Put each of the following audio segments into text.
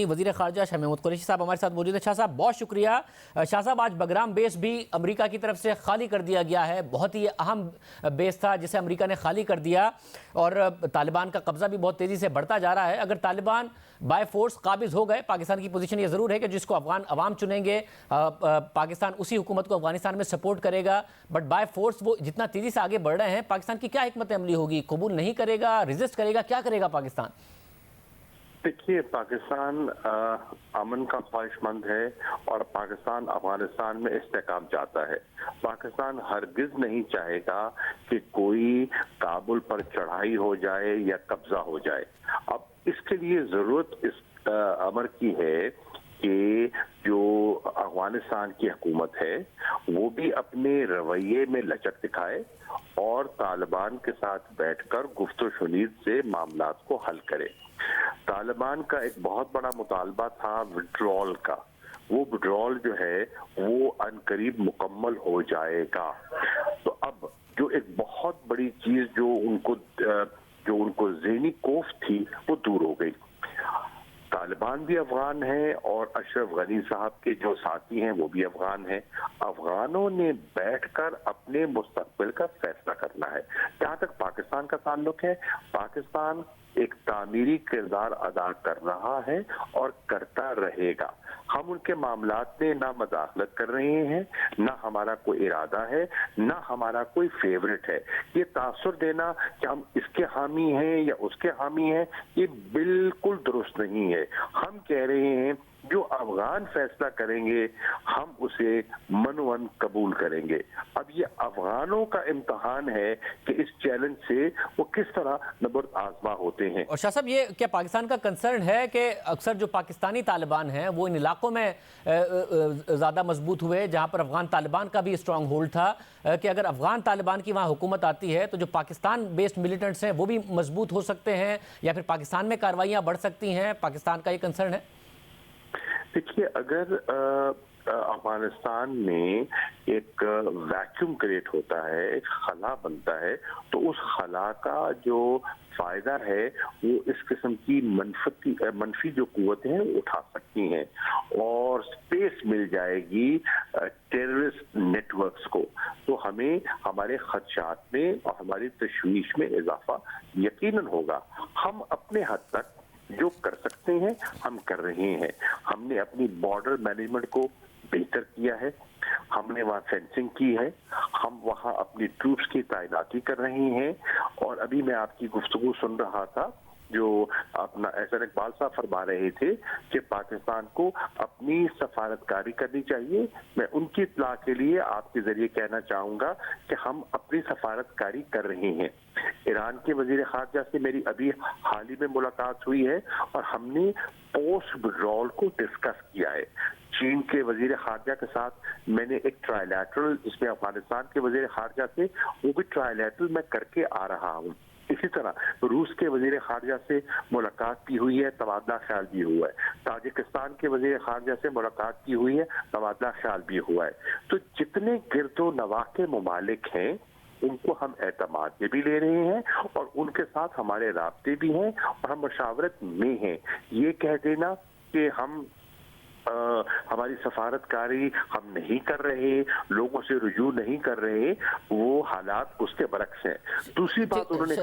वज़ीर ख़ारजा शाह महमूद कुरैशी साहब हमारे साथ मौजूद है। शाह साहब बहुत शुक्रिया। शाह साहब आज बगराम बेस भी अमेरिका की तरफ से खाली कर दिया गया है। बहुत ही अहम बेस था जिसे अमेरिका ने खाली कर दिया और तालिबान का कब्जा भी बहुत तेज़ी से बढ़ता जा रहा है। अगर तालिबान बाय फोर्स काबिज हो गए, पाकिस्तान की पोजीशन ये ज़रूर है कि जिसको अफगान अवाम चुनेंगे पाकिस्तान उसी हुकूमत को अफगानिस्तान में सपोर्ट करेगा, बट बाय फोर्स वो जितना तेज़ी से आगे बढ़ रहे हैं, पाकिस्तान की क्या हिकमत अमली होगी? कबूल नहीं करेगा, रेजिस्ट करेगा, क्या करेगा पाकिस्तान? देखिए, पाकिस्तान अमन का ख्वाहिशमंद है और पाकिस्तान अफगानिस्तान में इस्तेहकाम चाहता है। पाकिस्तान हरगिज नहीं चाहेगा कि कोई काबुल पर चढ़ाई हो जाए या कब्जा हो जाए। अब इसके लिए जरूरत इस अमर की है कि जो अफगानिस्तान की हुकूमत है वो भी अपने रवैये में लचक दिखाए और तालिबान के साथ बैठकर गुफ्तो शुनीद से मामलात को हल करे। तालिबान का एक बहुत बड़ा मुतालबा था विड्रॉल का। वो विड्रॉल जो है वो अनकरीब मुकम्मल हो जाएगा। तो अब जो एक बहुत बड़ी चीज जो उनको ज़हनी खौफ थी वो दूर हो गई। तालिबान भी अफगान है और अशरफ गनी साहब के जो साथी हैं वो भी अफगान हैं। अफगानों ने बैठकर अपने मुस्तकबिल का फैसला करना है। जहाँ तक पाकिस्तान का ताल्लुक है, पाकिस्तान एक तामीरी किरदार अदा कर रहा है और करता रहेगा। हम उनके मामलात में ना मदाखलत कर रहे हैं, ना हमारा कोई इरादा है, ना हमारा कोई फेवरेट है। ये तासुर देना कि हम इसके हामी हैं या उसके हामी हैं, ये बिल्कुल दुरुस्त नहीं है। हम कह रहे हैं जो अफगान फैसला करेंगे हम उसे मनवन कबूल करेंगे। अब ये अफगानों का इम्तहान है कि इस चैलेंज से वो किस तरह नबर्द आजमा होते हैं। और शाह साहब, ये क्या पाकिस्तान का कंसर्न है कि अक्सर जो पाकिस्तानी तालिबान हैं वो इन इलाकों में ज़्यादा मजबूत हुए जहाँ पर अफगान तालिबान का भी स्ट्रॉन्ग होल्ड था, कि अगर अफगान तालिबान की वहाँ हुकूमत आती है तो जो पाकिस्तान बेस्ड मिलिटेंट्स हैं वो भी मजबूत हो सकते हैं या फिर पाकिस्तान में कार्रवाइयाँ बढ़ सकती हैं? पाकिस्तान का ये कंसर्न है। देखिए, अगर अफगानिस्तान में एक वैक्यूम क्रिएट होता है, एक खला बनता है, तो उस खला का जो फायदा है वो इस किस्म की मनफी जो कुव्वतें हैं उठा सकती हैं और स्पेस मिल जाएगी टेररिस्ट नेटवर्क्स को। तो हमें हमारे खदशात में और हमारी तशवीश में इजाफा यकीनन होगा। हम अपने हद तक जो कर सकते हैं हम कर रहे हैं। हमने अपनी बॉर्डर मैनेजमेंट को बेहतर किया है, हमने वहाँ फेंसिंग की है, हम वहाँ अपनी ट्रूप्स की तैनाती कर रहे हैं। और अभी मैं आपकी गुफ्तगू सुन रहा था जो अपना एहसान इकबाल साहब फरमा रहे थे कि पाकिस्तान को अपनी सफारतकारी करनी चाहिए। मैं उनकी इत्तला के लिए आपके जरिए कहना चाहूंगा कि हम अपनी सफारतकारी कर रहे हैं। ईरान के वजीर खारजा से मेरी अभी हाल ही में मुलाकात हुई है और हमने पोस्ट विड्रॉल को डिस्कस किया है। चीन के वजीर खारजा के साथ मैंने एक ट्रायलैटरल, जिसमें अफगानिस्तान के वजीर खारजा से वो भी ट्रायलैटरल मैं करके आ रहा हूँ। इसी तरह रूस के वजीर खारजा से मुलाकात की हुई है, तबादला ख्याल भी हुआ है। ताजिकिस्तान के वजीर खारजा से मुलाकात की हुई है, तबादला ख्याल भी हुआ है। तो जितने गिरदो नवाह के ममालिक हैं उनको हम एतमाद में भी ले रहे हैं और उनके साथ हमारे राब्ते भी हैं और हम मशावरत में हैं। ये कह देना कि हम हमारी सफारतकारी हम नहीं कर रहे, लोगों से रुजू नहीं कर रहे, वो हालात उसके बरक्स हैं। दूसरी बात उन्होंने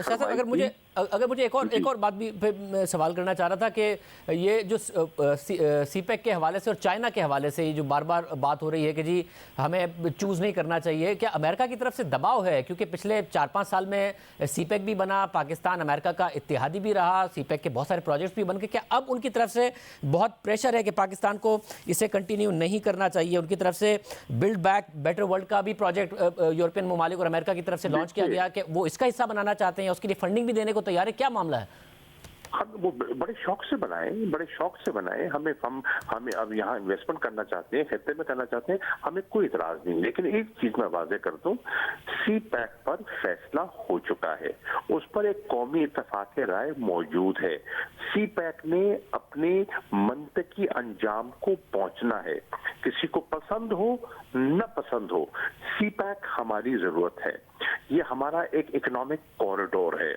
अगर मुझे एक और बात भी मैं सवाल करना चाह रहा था कि ये जो सीपेक के हवाले से और चाइना के हवाले से ये जो बार बार बात हो रही है कि जी हमें चूज़ नहीं करना चाहिए, क्या अमेरिका की तरफ से दबाव है? क्योंकि पिछले 4-5 साल में सीपेक भी बना, पाकिस्तान अमेरिका का इत्तेहादी भी रहा, सीपेक के बहुत सारे प्रोजेक्ट्स भी बन गए। क्या अब उनकी तरफ से बहुत प्रेशर है कि पाकिस्तान को इसे कंटिन्यू नहीं करना चाहिए? उनकी तरफ से बिल्ड बैक बेटर वर्ल्ड का भी प्रोजेक्ट यूरोपियन ममालिक और अमेरिका की तरफ से लॉन्च किया गया कि वो इसका हिस्सा बनाना चाहते हैं, उसके लिए फंडिंग भी देने को तैयार है। क्या मामला है? हम वो बड़े शौक से बनाए। हमें अब यहाँ इन्वेस्टमेंट करना चाहते हैं, खित्ते में करना चाहते हैं, हमें कोई इतराज नहीं। लेकिन एक चीज मैं वाज़ेह कर दूं, सी पैक पर फैसला हो चुका है, उस पर एक कौमी इत्तेफाक राय मौजूद है। सी पैक ने अपने मंतकी अंजाम को पहुंचना है, किसी को पसंद हो न पसंद हो, सी पैक हमारी जरूरत है। ये हमारा एक इकोनॉमिक कॉरिडोर है,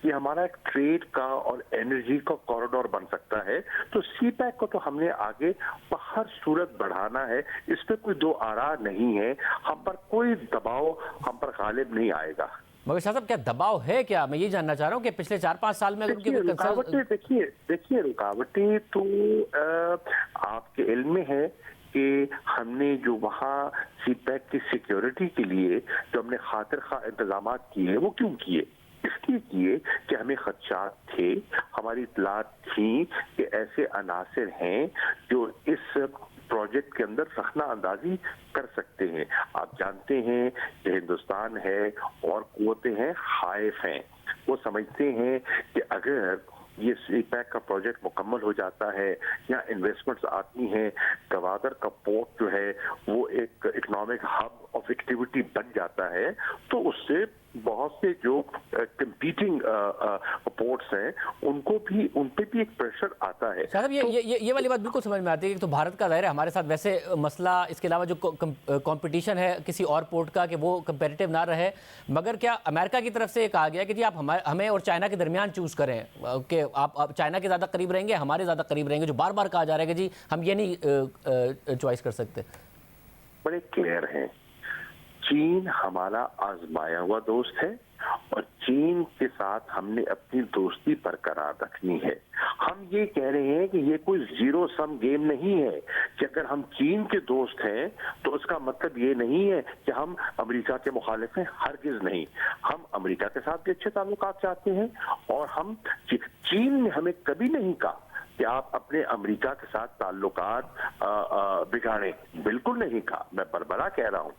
ये हमारा एक ट्रेड का और एनर्जी का कॉरिडोर बन सकता है। तो सी पैक को तो हमने आगे हर सूरत बढ़ाना है, इस पे कोई दो आरा नहीं है। हम पर कोई दबाव हम पर गालिब नहीं आएगा। मगर शाह साहब, क्या दबाव है? क्या मैं ये जानना चाह रहा हूँ कि पिछले 4-5 साल में रुकावटें, देखिए रुकावटें तो आपके इल्म में है कि हमने जो वहाँ सी पैक की सिक्योरिटी के लिए जो हमने खातिर खा इंतजाम किए वो क्यों किए? इसलिए किए कि हमें खदशात थे, हमारी इतलात थी कि ऐसे अनासिर हैं जो इस प्रोजेक्ट के अंदर रखना अंदाजी कर सकते हैं। आप जानते हैं कि हिंदुस्तान है और कुव्वतें हैं खाइफ हैं, वो समझते हैं कि अगर ये सी पैक का प्रोजेक्ट मुकम्मल हो जाता है या इन्वेस्टमेंट्स आती हैं, गवादर का पोर्ट जो है वो एक इकोनॉमिक हब ऑफ एक्टिविटी बन जाता है, तो उससे बहुत से जो कंपीटिंग पोर्ट्स हैं उन पे भी एक प्रेशर आता है। साहब, ये वाली बात बिल्कुल समझ में आती है कि तो भारत का ज़ाहिर है हमारे साथ वैसे मसला, इसके अलावा जो कंपटीशन है किसी और पोर्ट का कि वो कंपेरेटिव ना रहे, मगर क्या अमेरिका की तरफ से ये कहा गया कि जी आप हमें और चाइना के दरमियान चूज़ करें कि आप चाइना के ज़्यादा करीब रहेंगे, हमारे ज़्यादा करीब रहेंगे, जो बार बार कहा जा रहा है कि जी हम ये नहीं चॉइस कर सकते? बड़े क्लियर हैं, चीन हमारा आजमाया हुआ दोस्त है और चीन के साथ हमने अपनी दोस्ती बरकरार रखनी है। हम ये कह रहे हैं कि ये कोई जीरो सम गेम नहीं है कि अगर हम चीन के दोस्त हैं तो उसका मतलब ये नहीं है कि हम अमेरिका के मुखालिफ हैं, हरगिज नहीं। हम अमेरिका के साथ भी अच्छे ताल्लुकात चाहते हैं और हम चीन ने हमें कभी नहीं कहा कि आप अपने अमेरिका के साथ ताल्लुकात बिगाड़ें, बिल्कुल नहीं कहा, मैं बरबरा कह रहा हूं।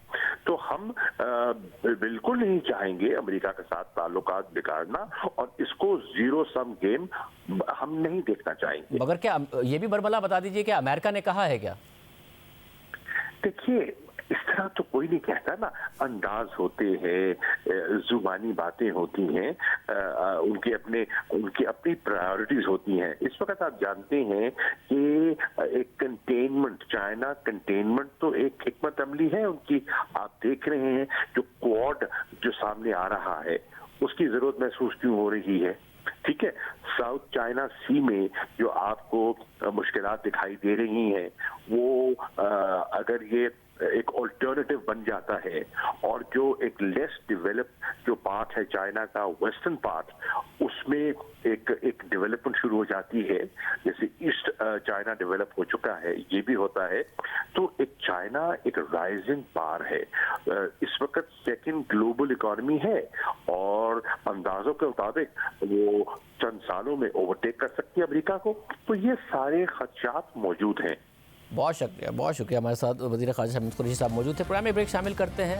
तो हम बिल्कुल नहीं चाहेंगे अमेरिका के साथ ताल्लुकात बिगाड़ना और इसको जीरो सम गेम हम नहीं देखना चाहेंगे। मगर क्या ये भी बरबला बता दीजिए कि अमेरिका ने कहा है क्या? देखिए, इस तरह तो कोई नहीं कहता ना, अंदाज होते हैं, जुबानी बातें होती हैं, उनकी अपनी प्रायोरिटीज होती हैं। इस वक्त आप जानते हैं कि एक कंटेनमेंट, चाइना कंटेनमेंट तो एक हिकमत अमली है उनकी। आप देख रहे हैं जो क्वाड जो सामने आ रहा है उसकी जरूरत महसूस क्यों हो रही है? ठीक है, साउथ चाइना सी में जो आपको मुश्किलात दिखाई दे रही हैं वो अगर ये एक ऑल्टरनेटिव बन जाता है और जो एक लेस डेवलप्ड जो पार्ट है चाइना का, वेस्टर्न पार्ट, उसमें एक डेवलपमेंट शुरू हो जाती है, जैसे ईस्ट चाइना डेवलप हो चुका है, ये भी होता है, तो एक चाइना एक राइजिंग पावर है, इस वक्त सेकंड ग्लोबल इकोनॉमी है और अंदाजों के मुताबिक वो चंद सालों में ओवरटेक कर सकती है अमेरिका को। तो ये सारे खदशात मौजूद हैं। बहुत शुक्रिया हमारे साथ वज़ीर ख़ारिजा हमीद कुरैशी साहब मौजूद थे। प्रोग्राम में ब्रेक शामिल करते हैं।